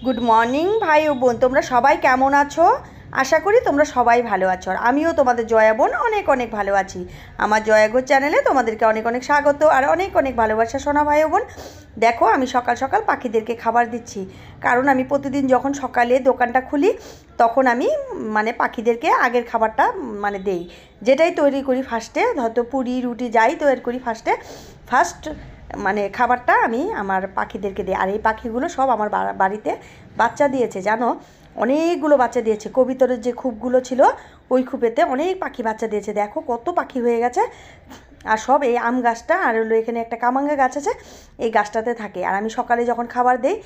Good morning ভাই ও বোন, তোমরা সবাই কেমন আছো? আশা করি তোমরা সবাই ভালো আছো। আর আমিও তোমাদের জয়া বোন অনেক অনেক ভালো আছি। আমার জয়াগো চ্যানেলে তোমাদেরকে অনেক অনেক স্বাগত আর অনেক অনেক ভালোবাসা শোনা ভাই ও বোন। দেখো, আমি সকাল সকাল পাখিদেরকে খাবার দিচ্ছি, কারণ আমি প্রতিদিন যখন সকালে দোকানটা খুলি তখন আমি পাখিদেরকে আগের খাবারটা দেই। যেটাই তৈরি করি ফার্স্টে, হয়তো পুরি রুটি যাই তৈরি করি ফার্স্ট খাবারটা আমি আমার পাখিদেরকে দিই। আর এই পাখিগুলো সব আমার বাড়িতে বাচ্চা দিয়েছে, জানো, অনেকগুলো বাচ্চা দিয়েছে। কবিতরের যে খুবগুলো ছিল ওই খুপেতে অনেক পাখি বাচ্চা দিয়েছে। দেখো কত পাখি হয়ে গেছে। আর সব এই আম গাছটা আর হলো এখানে একটা কামাঙ্গা গাছ আছে, এই গাছটাতে থাকে। আর আমি সকালে যখন খাবার দেই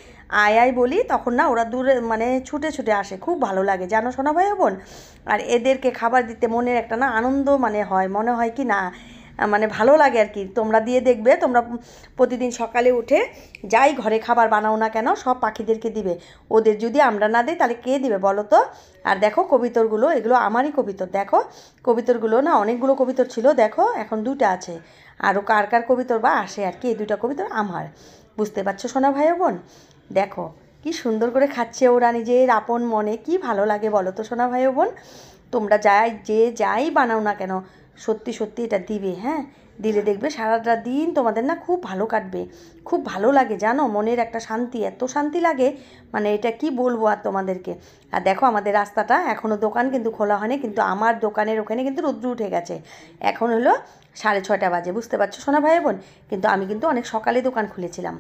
আয় আয় বলি, তখন না ওরা দূরে ছুটে ছুটে আসে। খুব ভালো লাগে জানো সোনা ভাই বোন। আর এদেরকে খাবার দিতে মনের একটা না আনন্দ হয়, মনে হয় কি না ভালো লাগে আর কি। তোমরা দিয়ে দেখবে, তোমরা প্রতিদিন সকালে উঠে যাই ঘরে খাবার বানাও না কেন সব পাখিদেরকে দিবে। ওদের যদি আমরা না দিই তাহলে কে দিবে বলো তো? আর দেখো কবিতরগুলো, এগুলো আমারই কবিতর। দেখো কবিতরগুলো না অনেকগুলো কবিতর ছিল, দেখো এখন দুটো আছে। আরও কার কার কবিতর বা আসে আর কি, এই দুটো কবিতর আমার। বুঝতে পারছো সোনা ভাই বোন? দেখো কি সুন্দর করে খাচ্ছে ওরা নিজের আপন মনে, কি ভালো লাগে বলো তো সোনা ভাই বোন। তোমরা যাই বানাও না কেন সত্যি সত্যি এটা দিবে, হ্যাঁ, দিলে দেখবে সারাটা দিন তোমাদের না খুব ভালো কাটবে। খুব ভালো লাগে জানো, মনের একটা শান্তি, এত শান্তি লাগে এটা কি বলবো আর তোমাদেরকে। আর দেখো আমাদের রাস্তাটা এখনও দোকান কিন্তু খোলা হয়নি, কিন্তু আমার দোকানের ওখানে কিন্তু রৌদ্র উঠে গেছে। এখন হলো 6:30 বাজে, বুঝতে পারছো সোনা ভাই বোন। কিন্তু আমি কিন্তু অনেক সকালে দোকান খুলেছিলাম,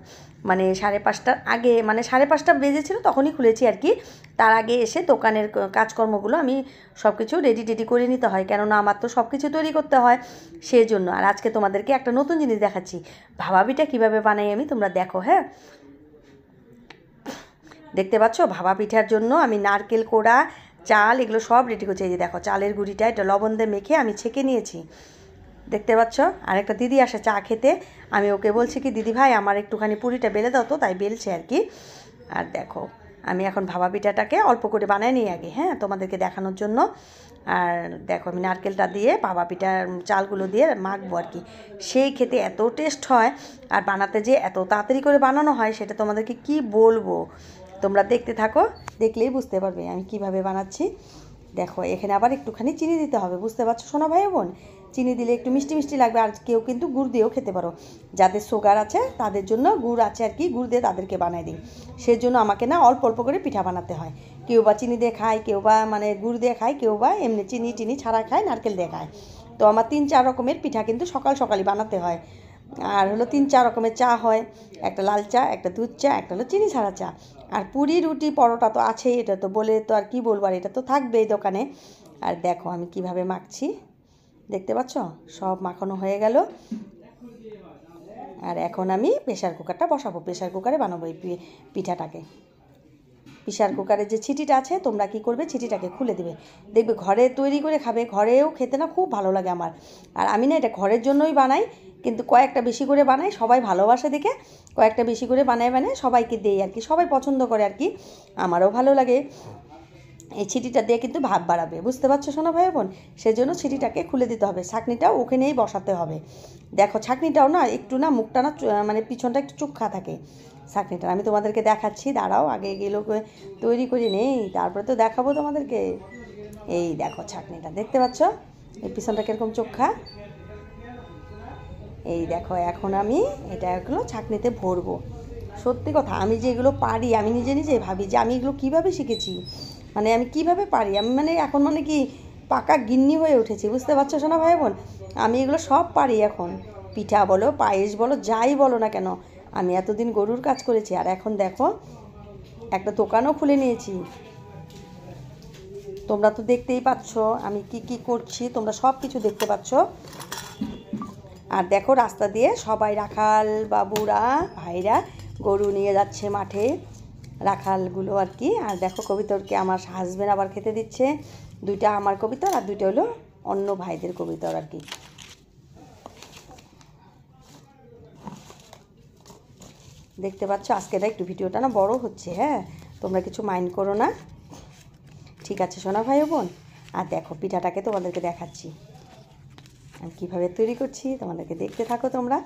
5:30টার আগে, 5:30 বেজেছিল তখনই খুলেছি আর কি। তার আগে এসে দোকানের কাজকর্মগুলো আমি সব কিছু রেডি করে নিতে হয়, কেননা আমার তো সব কিছু তৈরি করতে হয় সেই জন্য। আর আজকে তোমাদেরকে একটা নতুন জিনিস দেখাচ্ছি, ভাপা পিঠা কীভাবে বানাই আমি, তোমরা দেখো। হ্যাঁ, দেখতে পাচ্ছ ভাপা পিঠার জন্য আমি নারকেল কোড়া, চাল, এগুলো সব রেডি করছি। এই যে দেখো চালের গুঁড়িটা এটা লবণ দিয়ে মেখে আমি ছেঁকে নিয়েছি, দেখতে পাচ্ছ। আর একটা দিদি আসে চা খেতে, আমি ওকে বলছি কি দিদি ভাই আমার একটুখানি পুরিটা বেলে দাও তো, তাই বেলছে আর কি। আর দেখো আমি এখন ভাপা পিঠাটাকে অল্প করে বানাই নিই আগে, হ্যাঁ, তোমাদেরকে দেখানোর জন্য। আর দেখো আমি নারকেলটা দিয়ে ভাপা পিঠার চালগুলো দিয়ে মাখবো আর কি। সেই খেতে এত টেস্ট হয়, আর বানাতে যে এত তাড়াতাড়ি করে বানানো হয় সেটা তোমাদেরকে কি বলবো। তোমরা দেখতে থাকো, দেখলেই বুঝতে পারবে আমি কিভাবে বানাচ্ছি। দেখো এখানে আবার একটুখানি চিনি দিতে হবে, বুঝতে পারছো সোনা ভাই বোন। চিনি দিলে একটু মিষ্টি মিষ্টি লাগবে। আর কেউ কিন্তু গুড় দিয়েও খেতে পারো, যাদের সুগার আছে তাদের জন্য গুড় আছে আর কি, গুড় দিয়ে তাদেরকে বানাই দিই। সেজন্য আমাকে না অল্প অল্প করে পিঠা বানাতে হয়। কেউ বা চিনি দিয়ে খায়, কেউ বা গুড় দিয়ে খায়, কেউ বা এমনি চিনি ছাড়া খায়, নারকেল দিয়ে খায়। তো আমার 3-4 রকমের পিঠা কিন্তু সকাল সকালই বানাতে হয়। আর হলো 3-4 রকমের চা হয়, একটা লাল চা, একটা দুধ চা, একটা হলো চিনি ছাড়া চা। আর পুরি রুটি পরোটা তো আছেই, এটা তো বলে তো আর কি বলবো, আর এটা তো থাকবেই দোকানে। আর দেখো আমি কিভাবে মাখছি, দেখতে পাচ্ছ সব মাখানো হয়ে গেল। আর এখন আমি প্রেশার কুকারটা বসাবো, প্রেশার কুকারে বানাবো এই পিঠাটাকে। প্রেশার কুকারের যে ছিটিটা আছে তোমরা কি করবে, ছিটিটাকে খুলে দেবে, দেখবে ঘরে তৈরি করে খাবে, ঘরেও খেতে না খুব ভালো লাগে আমার। আর আমি না এটা ঘরের জন্যই বানাই, কিন্তু কয়েকটা বেশি করে বানাই, সবাই ভালোবাসে দেখে কয়েকটা বেশি করে বানায় সবাইকে দেই আর কি, সবাই পছন্দ করে আর কি, আমারও ভালো লাগে। এই ছিটিটা দিয়ে কিন্তু ভাব বাড়াবে, বুঝতে পারছো শোনা ভাই বোন। সেজন্য ছিটিটাকে খুলে দিতে হবে, ছাঁকনিটাও ওখানেই বসাতে হবে। দেখো ছাঁকনিটাও না একটু না মুখটা না পিছনটা একটু চুক্ষা থাকে ছাঁকনিটা। আমি তোমাদেরকে দেখাচ্ছি, দাঁড়াও, আগে এগুলো তৈরি করে নেই তারপরে তো দেখাবো তোমাদেরকে। এই দেখো ছাঁকনিটা, দেখতে পাচ্ছ এই পিছনটা কীরকম চোখা। এই দেখো এখন আমি এগুলো ছাঁকনিতে ভরবো। সত্যি কথা, আমি যে এগুলো পারি, আমি নিজে নিজে ভাবি যে আমি এগুলো কীভাবে শিখেছি, আমি কিভাবে পারি। আমি এখন কি পাকা গিন্নি হয়ে উঠেছি, বুঝতে পারছো শোনা ভাই বোন। আমি এগুলো সব পারি এখন, পিঠা বলো, পায়েস বলো, যাই বলো না কেন। আমি এতদিন গরুর কাজ করেছি, আর এখন দেখো একটা দোকানও খুলে নিয়েছি। তোমরা তো দেখতেই পাচ্ছ আমি কি কি করছি, তোমরা সব কিছু দেখতে পাচ্ছ। আর দেখো রাস্তা দিয়ে সবাই রাখাল বাবুরা ভাইরা গরু নিয়ে যাচ্ছে মাঠে, রাখালগুলো আর কি। আর দেখো কবিতরকে আমার হাজবেন্ড আবার খেতে দিচ্ছে, 2টা আমার কবিতর আর 2টা হলো অন্য ভাইদের কবিতর আর কি। দেখতে পাচ্ছ আজকের একটু ভিডিওটা না বড় হচ্ছে, হ্যাঁ, তোমরা কিছু মাইন্ড করো না, ঠিক আছে সোনা ভাই বোন। আর দেখো পিঠাটাকে তোমাদেরকে দেখাচ্ছি আমি কীভাবে তৈরি করছি, তোমাদেরকে দেখতে থাকো তোমরা।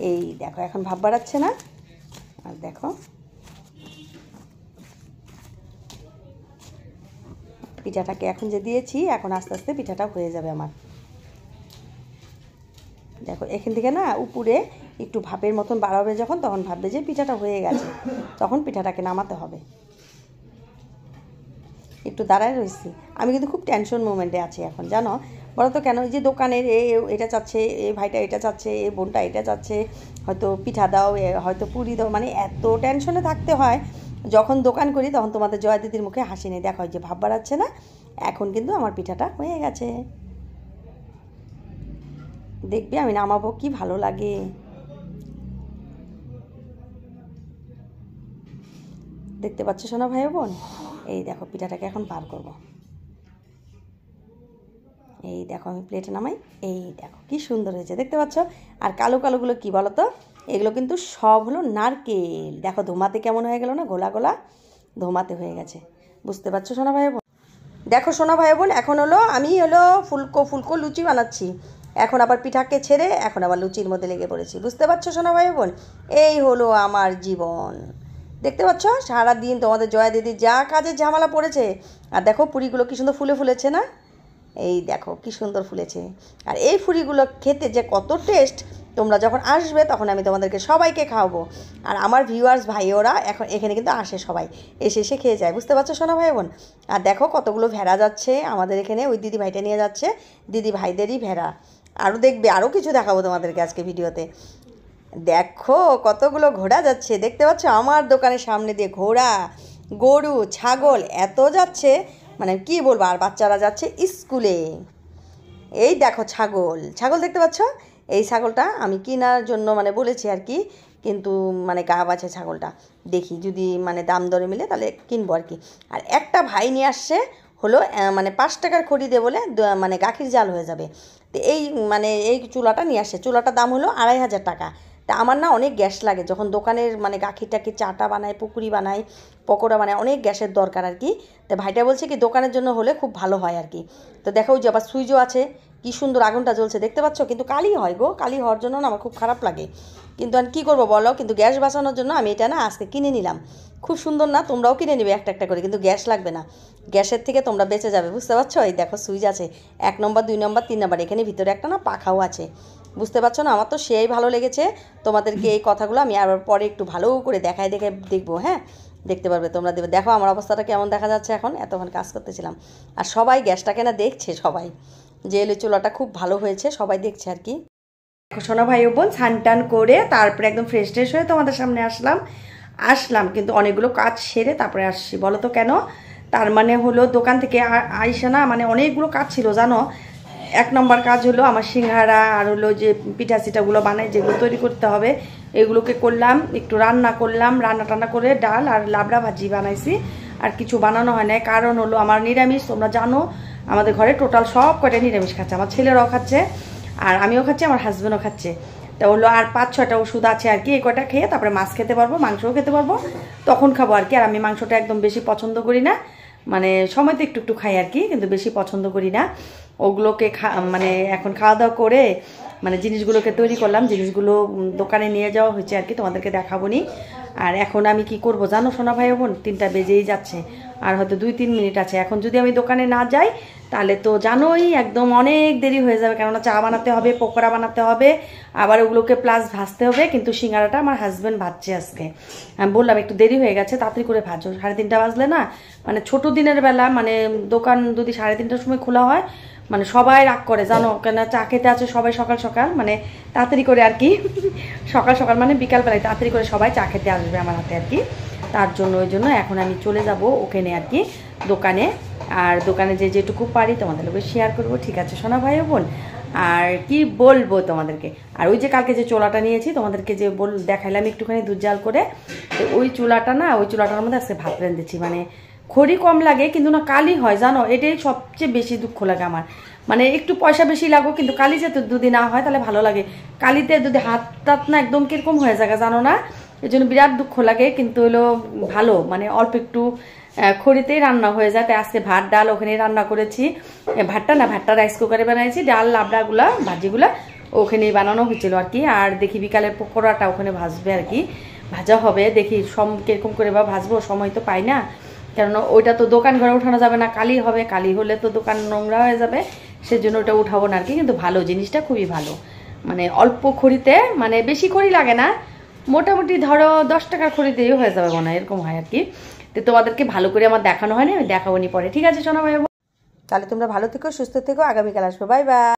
এই দেখো এখন ভাব বাড়াচ্ছে না, আর দেখো পিঠাটাকে এখন যে দিয়েছি, এখন আস্তে আস্তে পিঠাটা হয়ে যাবে আমার। দেখো এখান থেকে না উপরে একটু ভাপের মতন বাড়াবে যখন, তখন ভাববে যে পিঠাটা হয়ে গেছে, তখন পিঠাটাকে নামাতে হবে। একটু দাঁড়ায় রয়েছি আমি, কিন্তু খুব টেনশন মোমেন্টে আছি এখন, জানো বলো তো কেন? যে দোকানের এটা চাচ্ছে, এই ভাইটা এটা চাচ্ছে, এই বোনটা এটা চাচ্ছে, হয়তো পিঠা দাও, হয়তো পুরি দাও, মানে এত টেনশনে থাকতে হয়। যখন দোকান করি তখন তোমাদের জয়া দিদির মুখে হাসি নেই, দেখা হয় যে ভাব বাড়াচ্ছে না। এখন কিন্তু আমার পিঠাটা হয়ে গেছে, দেখবি আমি নামাবো কি ভালো লাগে। দেখতে পাচ্ছ সোনা ভাই বোন? এই দেখো পিঠাটাকে এখন বার করব। এই দেখো আমি প্লেটে নামাই, এই দেখো কি সুন্দর হয়েছে, দেখতে পাচ্ছ? আর কালো কালোগুলো কি বলো তো? এগুলো কিন্তু সব হলো নারকেল। দেখো ধোমাতে কেমন হয়ে গেল না, গোলা গোলা ধোমাতে হয়ে গেছে। বুঝতে পারছো সোনা ভাই বোন? দেখো সোনা ভাই বোন, এখন হলো আমি ফুলকো ফুলকো লুচি বানাচ্ছি। এখন আবার পিঠাকে ছেড়ে এখন আবার লুচির মধ্যে লেগে পড়েছি। বুঝতে পারছো সোনা ভাই বোন? এই হলো আমার জীবন। দেখতে পাচ্ছ সারাদিন তোমাদের জয়া দিদি যা কাজের ঝামেলা পড়েছে। আর দেখো পুরিগুলো কি সুন্দর ফুলে ফুলেছে না? এই দেখো কি সুন্দর ফুলেছে। আর এই পুরিগুলো খেতে যে কত টেস্ট, তোমরা যখন আসবে তখন আমি তোমাদেরকে সবাইকে খাওয়াবো। আর আমার ভিউয়ার্স ভাই ওরা এখন এখানে কিন্তু আসে, সবাই এসে এসে খেয়ে যায়। বুঝতে পারছো সোনা ভাই বোন? আর দেখো কতগুলো ভেড়া যাচ্ছে আমাদের এখানে, ওই দিদি ভাইটা নিয়ে যাচ্ছে, দিদি ভাইদেরই ভেড়া। আরও দেখবে, আরও কিছু দেখাবো তোমাদেরকে আজকে ভিডিওতে। দেখো কতগুলো ঘোড়া যাচ্ছে, দেখতে পাচ্ছ আমার দোকানের সামনে দিয়ে ঘোড়া, গরু, ছাগল এত যাচ্ছে, মানে কি বলবো। আর বাচ্চারা যাচ্ছে স্কুলে। এই দেখো ছাগল, ছাগল দেখতে পাচ্ছ? এই ছাগলটা আমি কেনার জন্য মানে বলেছি আর কি, কিন্তু মানে গাব আছে ছাগলটা, দেখি যদি মানে দাম দরে মিলে তাহলে কিনবো আর কি। আর একটা ভাই নিয়ে আসছে হলো মানে 5 টাকার খড়ি দিয়ে বলে মানে গাখির জাল হয়ে যাবে। তো এই মানে এই চুলাটা নিয়ে আসছে, চুলাটার দাম হলো 2500 টাকা। তা আমার না অনেক গ্যাস লাগে যখন দোকানের মানে গাখিরটাকে চাটা বানায়, পুকুরি বানায়, পকোড়া বানায়, অনেক গ্যাসের দরকার আর কি। তো ভাইটা বলছে কি দোকানের জন্য হলে খুব ভালো হয় আর কি। তো দেখো যে আবার সুইচও আছে, কি সুন্দর আগুনটা জ্বলছে, দেখতে পাচ্ছ? কিন্তু কালি হয় গো, কালি হওয়ার জন্য না আমার খুব খারাপ লাগে, কিন্তু আর কী করবো বলো? কিন্তু গ্যাস বাঁচানোর জন্য আমি এটা না আজকে কিনে নিলাম। খুব সুন্দর না? তোমরাও কিনে নিবে একটা একটা করে, কিন্তু গ্যাস লাগবে না, গ্যাসের থেকে তোমরা বেঁচে যাবে। বুঝতে পারছো? এই দেখো সুইচ আছে 1 নম্বর 2 নম্বর 3 নম্বর, এখানে ভিতরে একটা না পাখাও আছে। বুঝতে পারছো না? আমার তো সেই ভালো লেগেছে। তোমাদেরকে এই কথাগুলো আমি আবার পরে একটু ভালো করে দেখবো, হ্যাঁ দেখতে পারবে তোমরা, দেবে। দেখো আমার অবস্থাটা কেমন দেখা যাচ্ছে এখন, এতক্ষণ কাজ করতেছিলাম। আর সবাই গ্যাসটাকে না দেখছে, সবাই যে এলে চুলাটা খুব ভালো হয়েছে সবাই দেখছে আর কি। সোনা ভাই বোন স্নান টান করে তারপরে একদম ফ্রেশ ট্রেশ হয়ে তোমাদের সামনে আসলাম কিন্তু অনেকগুলো কাজ সেরে তারপরে আসছি। বলো তো কেন? তার মানে হলো দোকান থেকে আইসা না মানে অনেকগুলো কাজ ছিল জানো। 1 নম্বর কাজ হলো আমার সিঙ্গারা আর হলো যে পিঠা সিঠাগুলো বানাই, যেগুলো তৈরি করতে হবে এগুলোকে করলাম, একটু রান্না করলাম, রান্না টান্না করে ডাল আর লাবড়া ভাজি বানাইছি। আর কিছু বানানো হয় না, কারণ হলো আমার নিরামিষ, তোমরা জানো আমাদের ঘরে টোটাল সব কয়টা নিরামিষ খাচ্ছে, আমার ছেলেরাও খাচ্ছে আর আমিও খাচ্ছি, আমার হাজব্যান্ডও খাচ্ছে। তা হলো আর 5-6টা ওষুধ আছে আর কি, এই কয়টা খেয়ে তারপরে মাছ খেতে পারবো, মাংসও খেতে পারবো, তখন খাবো আর কি। আর আমি মাংসটা একদম বেশি পছন্দ করি না, মানে সময় তো একটু একটু খাই আর কি, কিন্তু বেশি পছন্দ করি না ওগুলোকে। মানে এখন খাওয়া দাওয়া করে মানে জিনিসগুলোকে তৈরি করলাম, জিনিসগুলো দোকানে নিয়ে যাওয়া হয়েছে আর কি, তোমাদেরকে দেখাবো নি। আর এখন আমি কি করব জানো সোনা ভাই বোন? 3টা বেজেই যাচ্ছে, আর হয়তো 2-3 মিনিট আছে। এখন যদি আমি দোকানে না যাই তাহলে তো জানোই একদম অনেক দেরি হয়ে যাবে, কেননা চা বানাতে হবে, পকোড়া বানাতে হবে, আবার ওগুলোকে প্লাস ভাজতে হবে। কিন্তু সিঙ্গারাটা আমার হাজব্যান্ড ভাজছে আজকে, আমি বললাম একটু দেরি হয়ে গেছে, তাড়াতাড়ি করে ভাজো, 3:30 বাজলে না মানে ছোট দিনের বেলা মানে দোকান যদি 3:30টার সময় খোলা হয় মানে সবাই রাগ করে জানো, কেন চা খেতে আছে সবাই সকাল সকাল, মানে তাড়াতাড়ি করে আর কি সকাল সকাল মানে বিকালবেলায় তাড়াতাড়ি করে সবাই চা খেতে আসবে আমার হাতে আর কি। তার জন্য ওই জন্য এখন আমি চলে যাব ওখানে আর কি দোকানে, আর দোকানে যে যেটুকু পারি তোমাদের লোক শেয়ার করবো, ঠিক আছে সোনা ভাই বোন? আর কি বলবো তোমাদেরকে, আর ওই যে কালকে যে চুলাটা নিয়েছি তোমাদেরকে যে দেখাইলাম একটুখানি দুধ জাল করে, তো ওই চুলাটা না, ওই চুলাটার মধ্যে আজকে ভাত রেঁধেছি। মানে খড়ি কম লাগে কিন্তু না কালি হয় জানো, এটাই সবচেয়ে বেশি দুঃখ লাগে আমার। মানে একটু পয়সা বেশি লাগো কিন্তু কালি যাতে যদি না হয় তাহলে ভালো লাগে, কালিতে যদি হাত টাত না একদম কিরকম হয়ে যায় জানো না, এই জন্য বিরাট দুঃখ লাগে। কিন্তু হলো ভালো মানে অল্প একটু খড়িতেই রান্না হয়ে যায়। তাই আজকে ভাত ডাল ওখানেই রান্না করেছি, ভাতটা রাইস কুকারে বানাইছি, ডাল লাবড়াগুলা ভাজিগুলা ওখানেই বানানো হয়েছিল আর কি। আর দেখি বিকালের পকোড়াটা ওখানে ভাজবে আর কি, ভাজা হবে, দেখি কিরকম করে বা ভাজবো, সময় তো পাই না। কেননা ওইটা তো দোকান ঘরে উঠানো যাবে না, কালি হবে, কালি হলে তো দোকান নোংরা হয়ে যাবে, সেজন্য ওটা উঠাবো না আর কি। কিন্তু ভালো জিনিসটা, খুবই ভালো, মানে অল্প খড়িতে, মানে বেশি খড়ি লাগে না, মোটামুটি ধরো 10 টাকার খড়িতেই হয়ে যাবে মনে হয়, এরকম হয় আর কি। তো তোমাদেরকে ভালো করে আমার দেখানো হয়নি, আমি দেখাবো নি পরে, ঠিক আছে সোনা ভাই? তাহলে তোমরা ভালো থেকো, সুস্থ থেকো, আগামীকাল আসবো, বাই বাই।